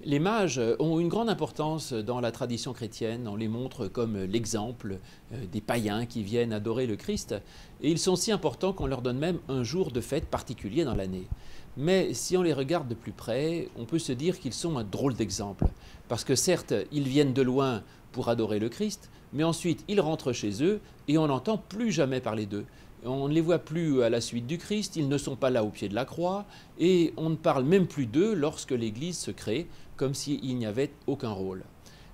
Les mages ont une grande importance dans la tradition chrétienne. On les montre comme l'exemple des païens qui viennent adorer le Christ. Et ils sont si importants qu'on leur donne même un jour de fête particulier dans l'année. Mais si on les regarde de plus près, on peut se dire qu'ils sont un drôle d'exemple. Parce que certes, ils viennent de loin pour adorer le Christ, mais ensuite ils rentrent chez eux et on n'entend plus jamais parler d'eux. On ne les voit plus à la suite du Christ, ils ne sont pas là au pied de la croix, et on ne parle même plus d'eux lorsque l'Église se crée, comme s'il n'y avait aucun rôle.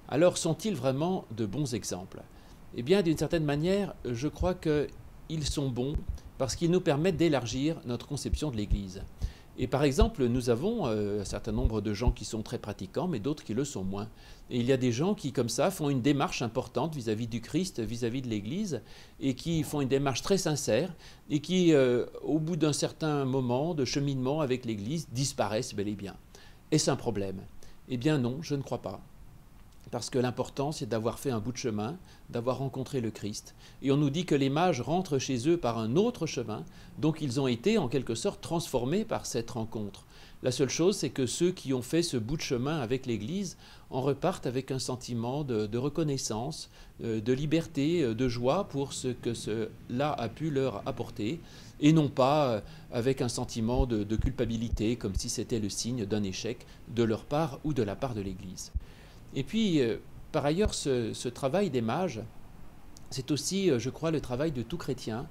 Alors sont-ils vraiment de bons exemples? Eh bien, d'une certaine manière, je crois qu'ils sont bons parce qu'ils nous permettent d'élargir notre conception de l'Église. Et par exemple, nous avons un certain nombre de gens qui sont très pratiquants, mais d'autres qui le sont moins. Et il y a des gens qui, comme ça, font une démarche importante vis-à-vis du Christ, vis-à-vis de l'Église, et qui font une démarche très sincère, et qui, au bout d'un certain moment de cheminement avec l'Église, disparaissent bel et bien. Est-ce un problème? Eh bien non, je ne crois pas. Parce que l'important, c'est d'avoir fait un bout de chemin, d'avoir rencontré le Christ. Et on nous dit que les mages rentrent chez eux par un autre chemin, donc ils ont été en quelque sorte transformés par cette rencontre. La seule chose, c'est que ceux qui ont fait ce bout de chemin avec l'Église en repartent avec un sentiment de reconnaissance, de liberté, de joie pour ce que cela a pu leur apporter, et non pas avec un sentiment de culpabilité, comme si c'était le signe d'un échec de leur part ou de la part de l'Église. Et puis, par ailleurs, ce travail des mages, c'est aussi, je crois, le travail de tout chrétien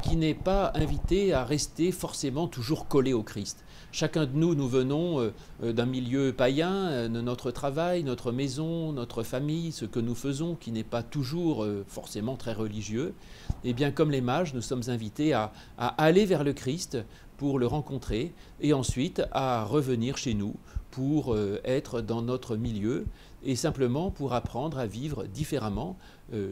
qui n'est pas invité à rester forcément toujours collé au Christ. Chacun de nous, nous venons d'un milieu païen, de notre travail, notre maison, notre famille, ce que nous faisons qui n'est pas toujours forcément très religieux. Et bien comme les mages, nous sommes invités à aller vers le Christ pour le rencontrer et ensuite à revenir chez nous pour être dans notre milieu et simplement pour apprendre à vivre différemment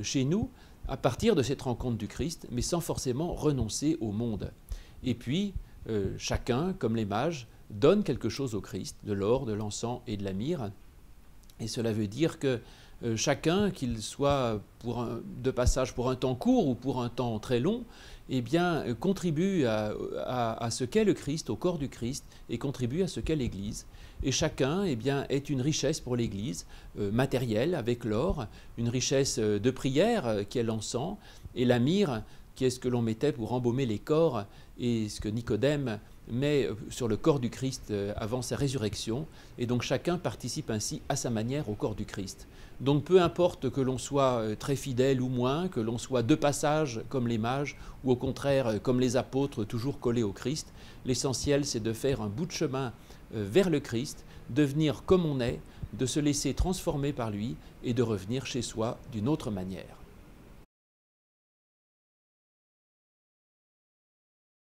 chez nous à partir de cette rencontre du Christ, mais sans forcément renoncer au monde. Et puis, chacun, comme les mages, donne quelque chose au Christ, de l'or, de l'encens et de la myrrhe. Et cela veut dire que chacun, qu'il soit de passage pour un temps court ou pour un temps très long, eh bien, contribue à ce qu'est le Christ, au corps du Christ, et contribue à ce qu'est l'Église. Et chacun eh bien, est une richesse pour l'Église, matérielle avec l'or, une richesse de prière qui est l'encens, et la myrrhe qui est ce que l'on mettait pour embaumer les corps, et ce que Nicodème met sur le corps du Christ avant sa résurrection, et donc chacun participe ainsi à sa manière au corps du Christ. Donc peu importe que l'on soit très fidèle ou moins, que l'on soit de passage comme les mages, ou au contraire comme les apôtres toujours collés au Christ, l'essentiel c'est de faire un bout de chemin vers le Christ, de venir comme on est, de se laisser transformer par lui et de revenir chez soi d'une autre manière.